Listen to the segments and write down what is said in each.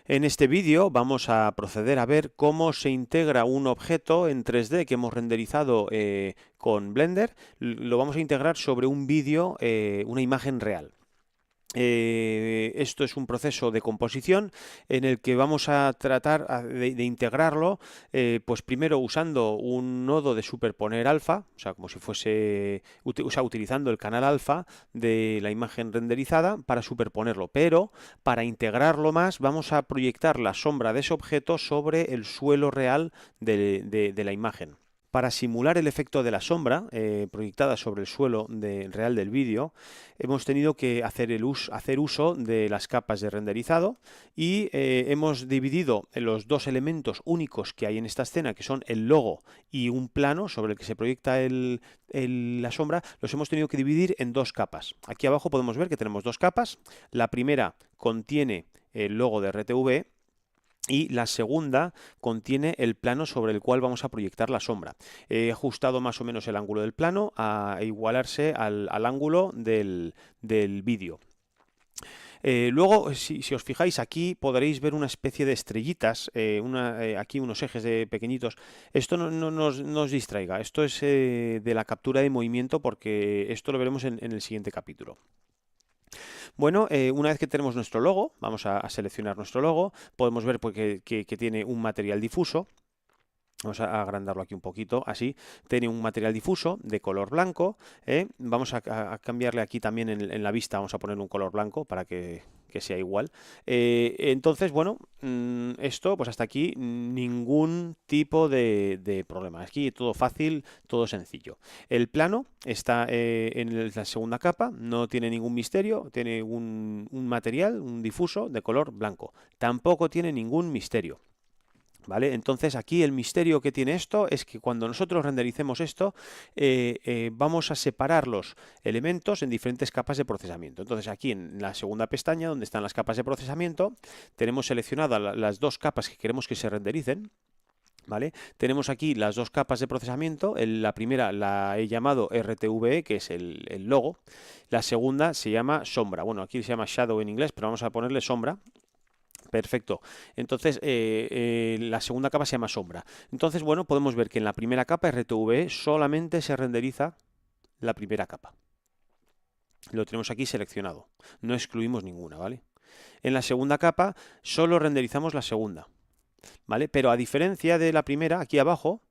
En este vídeo vamos a proceder a ver cómo se integra un objeto en 3D que hemos renderizado con Blender. Lo vamos a integrar sobre un vídeo, una imagen real. Esto es un proceso de composición en el que vamos a tratar de integrarlo, pues primero usando un nodo de superponer alfa, o sea, como si fuese, o sea, utilizando el canal alfa de la imagen renderizada para superponerlo, pero para integrarlo más vamos a proyectar la sombra de ese objeto sobre el suelo real de la imagen. Para simular el efecto de la sombra proyectada sobre el suelo real del vídeo, hemos tenido que hacer uso de las capas de renderizado y hemos dividido los dos elementos únicos que hay en esta escena, que son el logo y un plano sobre el que se proyecta la sombra, los hemos tenido que dividir en dos capas. Aquí abajo podemos ver que tenemos dos capas. La primera contiene el logo de RTV, y la segunda contiene el plano sobre el cual vamos a proyectar la sombra. He ajustado más o menos el ángulo del plano a igualarse al ángulo del vídeo. Luego, si os fijáis, aquí podréis ver una especie de estrellitas, aquí unos ejes pequeñitos. Esto no os distraiga, esto es de la captura de movimiento, porque esto lo veremos en el siguiente capítulo. Bueno, una vez que tenemos nuestro logo, vamos a seleccionar nuestro logo, podemos ver pues, que tiene un material difuso. Vamos a agrandarlo aquí un poquito, así. Tiene un material difuso de color blanco. Vamos a cambiarle aquí también en la vista, vamos a poner un color blanco para que sea igual. Entonces, bueno, esto, pues hasta aquí ningún tipo de problema. Aquí todo fácil, todo sencillo. El plano está en la segunda capa, no tiene ningún misterio, tiene un material, un difuso de color blanco. Tampoco tiene ningún misterio. ¿Vale? Entonces aquí el misterio que tiene esto es que cuando nosotros rendericemos esto vamos a separar los elementos en diferentes capas de procesamiento. Entonces aquí en la segunda pestaña donde están las capas de procesamiento tenemos seleccionadas las dos capas que queremos que se rendericen. ¿Vale? Tenemos aquí las dos capas de procesamiento. La primera la he llamado RTVE, que es el logo. La segunda se llama sombra. Bueno, aquí se llama shadow en inglés, pero vamos a ponerle sombra. Perfecto. Entonces, la segunda capa se llama sombra. Entonces, bueno, podemos ver que en la primera capa RTVE solamente se renderiza la primera capa. Lo tenemos aquí seleccionado. No excluimos ninguna, ¿vale? En la segunda capa solo renderizamos la segunda, ¿vale? Pero a diferencia de la primera, aquí abajo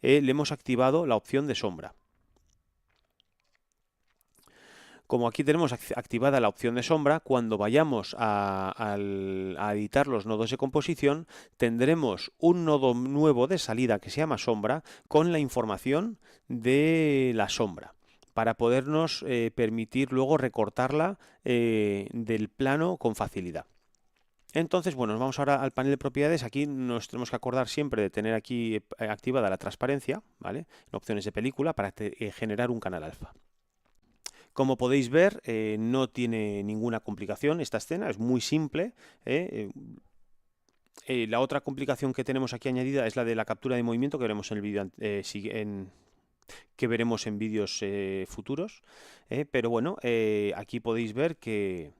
le hemos activado la opción de sombra. Como aquí tenemos activada la opción de sombra, cuando vayamos a editar los nodos de composición, tendremos un nodo nuevo de salida que se llama sombra con la información de la sombra, para podernos permitir luego recortarla del plano con facilidad. Entonces, bueno, nos vamos ahora al panel de propiedades. Aquí nos tenemos que acordar siempre de tener aquí activada la transparencia, ¿vale? En opciones de película, para generar un canal alfa. Como podéis ver, no tiene ninguna complicación esta escena, es muy simple. La otra complicación que tenemos aquí añadida es la de la captura de movimiento, que veremos en el vídeo que veremos en vídeos futuros. Pero bueno, aquí podéis ver que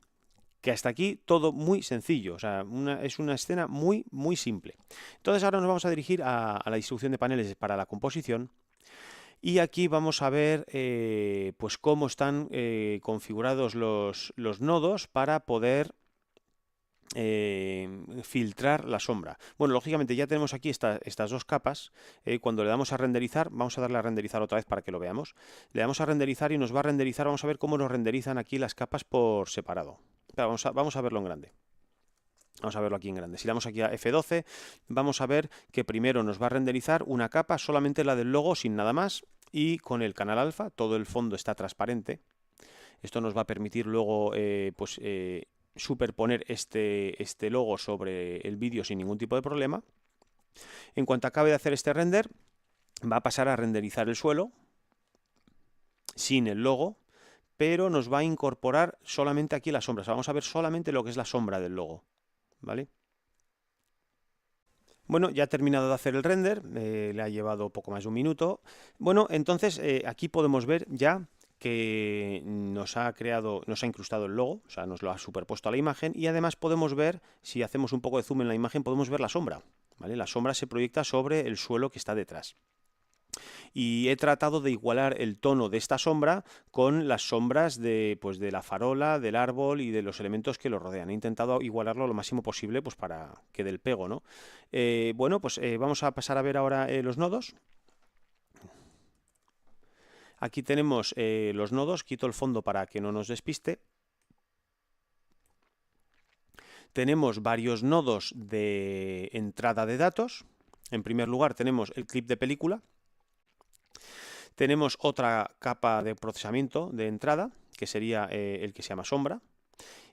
hasta aquí todo muy sencillo, o sea, es una escena muy simple. Entonces ahora nos vamos a dirigir a la distribución de paneles para la composición. Y aquí vamos a ver pues cómo están configurados los nodos para poder filtrar la sombra. Bueno, lógicamente ya tenemos aquí estas dos capas. Cuando le damos a renderizar, vamos a darle a renderizar otra vez para que lo veamos. Le damos a renderizar y nos va a renderizar. Vamos a ver cómo nos renderizan aquí las capas por separado. Vamos a verlo en grande. Vamos a verlo aquí en grande. Si le damos aquí a F12, vamos a ver que primero nos va a renderizar una capa, solamente la del logo, sin nada más, y con el canal alfa, todo el fondo está transparente. Esto nos va a permitir luego superponer este logo sobre el vídeo sin ningún tipo de problema. En cuanto acabe de hacer este render, va a pasar a renderizar el suelo sin el logo, pero nos va a incorporar solamente aquí las sombras. Vamos a ver solamente lo que es la sombra del logo, ¿vale? Bueno, ya ha terminado de hacer el render, le ha llevado poco más de un minuto. Bueno, entonces aquí podemos ver ya que nos ha incrustado el logo, o sea, nos lo ha superpuesto a la imagen, y además podemos ver, si hacemos un poco de zoom en la imagen, podemos ver la sombra, ¿vale? La sombra se proyecta sobre el suelo que está detrás. Y he tratado de igualar el tono de esta sombra con las sombras de, pues, de la farola, del árbol y de los elementos que lo rodean. He intentado igualarlo lo máximo posible, pues, para que dé el pego, ¿no? Bueno, pues vamos a pasar a ver ahora los nodos. Aquí tenemos los nodos, quito el fondo para que no nos despiste. Tenemos varios nodos de entrada de datos. En primer lugar tenemos el clip de película. Tenemos otra capa de procesamiento de entrada, que sería el que se llama sombra.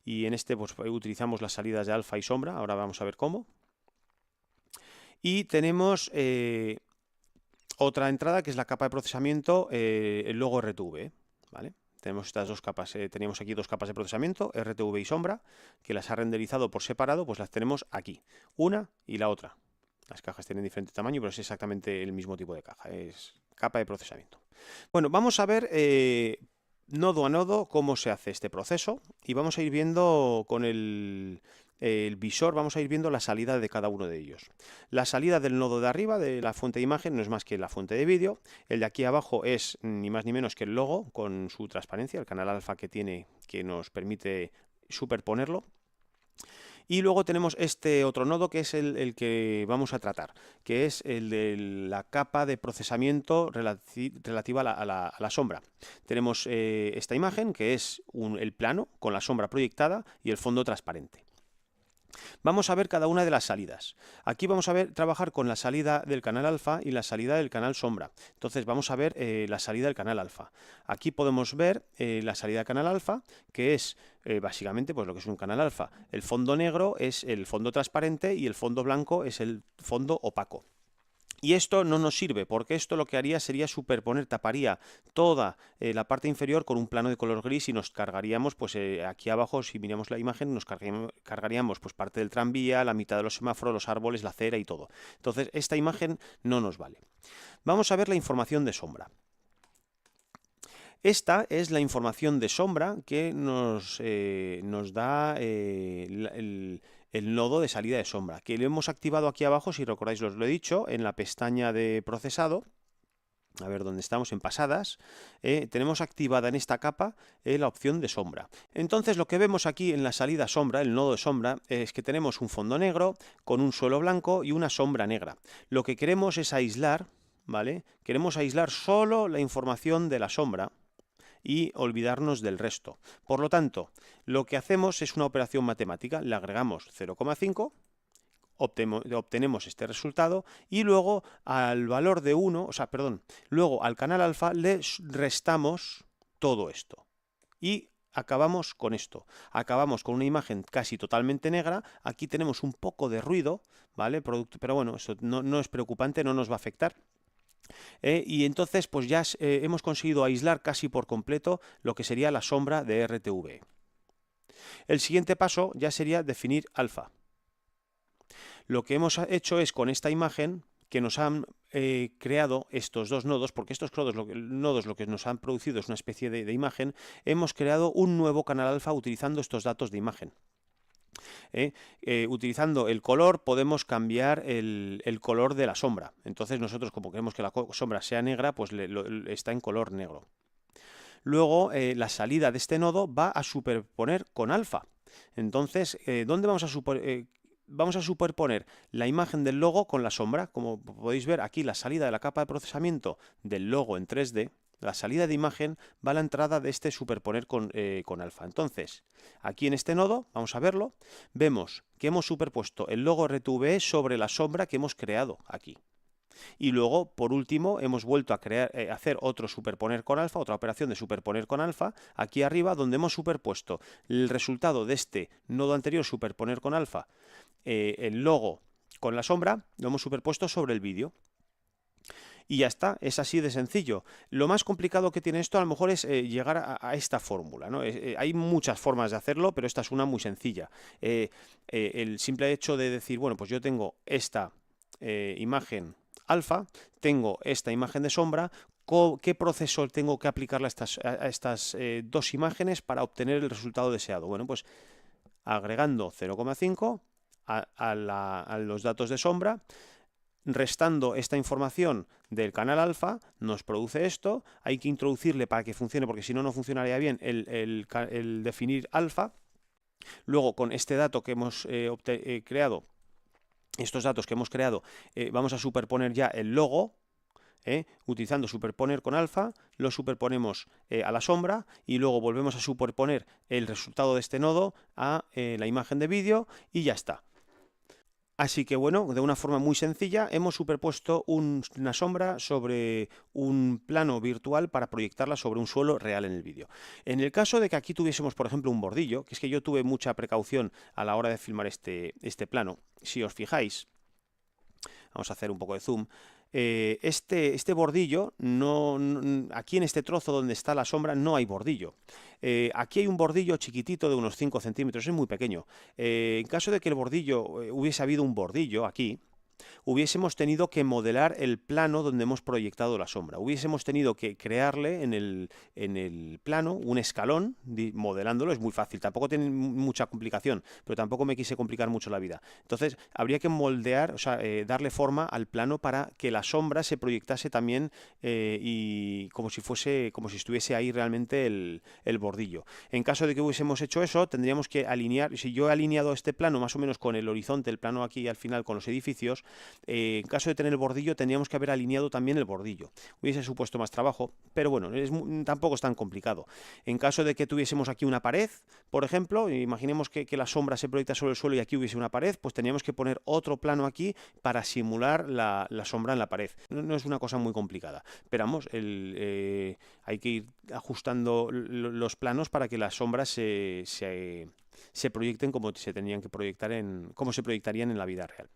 Y en este pues, utilizamos las salidas de alfa y sombra. Ahora vamos a ver cómo. Y tenemos otra entrada que es la capa de procesamiento, el logo RTV, ¿vale? Tenemos estas dos capas, teníamos aquí dos capas de procesamiento, RTV y sombra, que las ha renderizado por separado, pues las tenemos aquí, una y la otra. Las cajas tienen diferente tamaño, pero es exactamente el mismo tipo de caja, es capa de procesamiento. Bueno, vamos a ver nodo a nodo cómo se hace este proceso y vamos a ir viendo con el visor, vamos a ir viendo la salida de cada uno de ellos. La salida del nodo de arriba, de la fuente de imagen, no es más que la fuente de vídeo. El de aquí abajo es ni más ni menos que el logo con su transparencia, el canal alfa que tiene, que nos permite superponerlo. Y luego tenemos este otro nodo que es el que vamos a tratar, que es el de la capa de procesamiento relativa a la sombra. Tenemos esta imagen que es el plano con la sombra proyectada y el fondo transparente. Vamos a ver cada una de las salidas. Aquí vamos a trabajar con la salida del canal alfa y la salida del canal sombra. Entonces vamos a ver la salida del canal alfa. Aquí podemos ver la salida del canal alfa, que es básicamente pues, lo que es un canal alfa. El fondo negro es el fondo transparente y el fondo blanco es el fondo opaco. Y esto no nos sirve, porque esto lo que haría sería superponer, taparía toda la parte inferior con un plano de color gris y nos cargaríamos, pues aquí abajo, si miramos la imagen, nos cargaríamos pues parte del tranvía, la mitad de los semáforos, los árboles, la acera y todo. Entonces, esta imagen no nos vale. Vamos a ver la información de sombra. Esta es la información de sombra que nos da el nodo de salida de sombra, que lo hemos activado aquí abajo, si recordáis os lo he dicho, en la pestaña de procesado. A ver dónde estamos, en pasadas, tenemos activada en esta capa la opción de sombra. Entonces lo que vemos aquí en la salida sombra, el nodo de sombra, es que tenemos un fondo negro con un suelo blanco y una sombra negra. Lo que queremos es aislar, ¿vale? Queremos aislar solo la información de la sombra y olvidarnos del resto. Por lo tanto, lo que hacemos es una operación matemática, le agregamos 0,5, obtenemos este resultado y luego al valor de 1, luego al canal alfa le restamos todo esto. Y acabamos con esto. Acabamos con una imagen casi totalmente negra. Aquí tenemos un poco de ruido, ¿vale? Pero bueno, eso no es preocupante, no nos va a afectar. Y entonces pues ya hemos conseguido aislar casi por completo lo que sería la sombra de RTV. El siguiente paso ya sería definir alfa. Lo que hemos hecho es con esta imagen que nos han creado estos dos nodos, porque estos nodos lo que nos han producido es una especie de imagen, hemos creado un nuevo canal alfa utilizando estos datos de imagen. Utilizando el color podemos cambiar el color de la sombra. Entonces nosotros, como queremos que la sombra sea negra, pues está en color negro. Luego la salida de este nodo va a superponer con alfa. Entonces, ¿dónde vamos a superponer la imagen del logo con la sombra? Como podéis ver aquí, la salida de la capa de procesamiento del logo en 3D, la salida de imagen va a la entrada de este superponer con alfa. Entonces, aquí en este nodo, vamos a verlo, vemos que hemos superpuesto el logo RTV sobre la sombra que hemos creado aquí. Y luego, por último, hemos vuelto a hacer otro superponer con alfa, otra operación de superponer con alfa, aquí arriba, donde hemos superpuesto el resultado de este nodo anterior, superponer con alfa, el logo con la sombra, lo hemos superpuesto sobre el vídeo. Y ya está, es así de sencillo. Lo más complicado que tiene esto a lo mejor es llegar a esta fórmula, ¿no? Hay muchas formas de hacerlo, pero esta es una muy sencilla. El simple hecho de decir, bueno, pues yo tengo esta imagen alfa, tengo esta imagen de sombra, ¿Qué proceso tengo que aplicarle a estas dos imágenes para obtener el resultado deseado? Bueno, pues agregando 0,5 a los datos de sombra, restando esta información del canal alfa, nos produce esto. Hay que introducirle para que funcione, porque si no, no funcionaría bien el definir alfa. Luego, con este dato que hemos creado, estos datos que hemos creado, vamos a superponer ya el logo. Utilizando superponer con alfa, lo superponemos a la sombra y luego volvemos a superponer el resultado de este nodo a la imagen de vídeo y ya está. Así que bueno, de una forma muy sencilla hemos superpuesto una sombra sobre un plano virtual para proyectarla sobre un suelo real en el vídeo. En el caso de que aquí tuviésemos, por ejemplo, un bordillo, que es que yo tuve mucha precaución a la hora de filmar este plano, si os fijáis, vamos a hacer un poco de zoom. Este bordillo, aquí en este trozo donde está la sombra no hay bordillo. Aquí hay un bordillo chiquitito de unos 5 centímetros, es muy pequeño. En caso de que el bordillo, hubiese habido un bordillo aquí, hubiésemos tenido que modelar el plano donde hemos proyectado la sombra. Hubiésemos tenido que crearle en el plano un escalón, modelándolo. Es muy fácil, tampoco tiene mucha complicación, pero tampoco me quise complicar mucho la vida. Entonces, habría que moldear, o sea, darle forma al plano para que la sombra se proyectase también y como si estuviese ahí realmente el bordillo. En caso de que hubiésemos hecho eso, tendríamos que alinear, si yo he alineado este plano más o menos con el horizonte, el plano aquí al final con los edificios, en caso de tener el bordillo tendríamos que haber alineado también el bordillo. Hubiese supuesto más trabajo, pero bueno, tampoco es tan complicado. En caso de que tuviésemos aquí una pared, por ejemplo, imaginemos que la sombra se proyecta sobre el suelo y aquí hubiese una pared, pues teníamos que poner otro plano aquí para simular la sombra en la pared. No es una cosa muy complicada, pero vamos, hay que ir ajustando los planos para que las sombras se proyecten como se tenían que proyectar como se proyectarían en la vida real.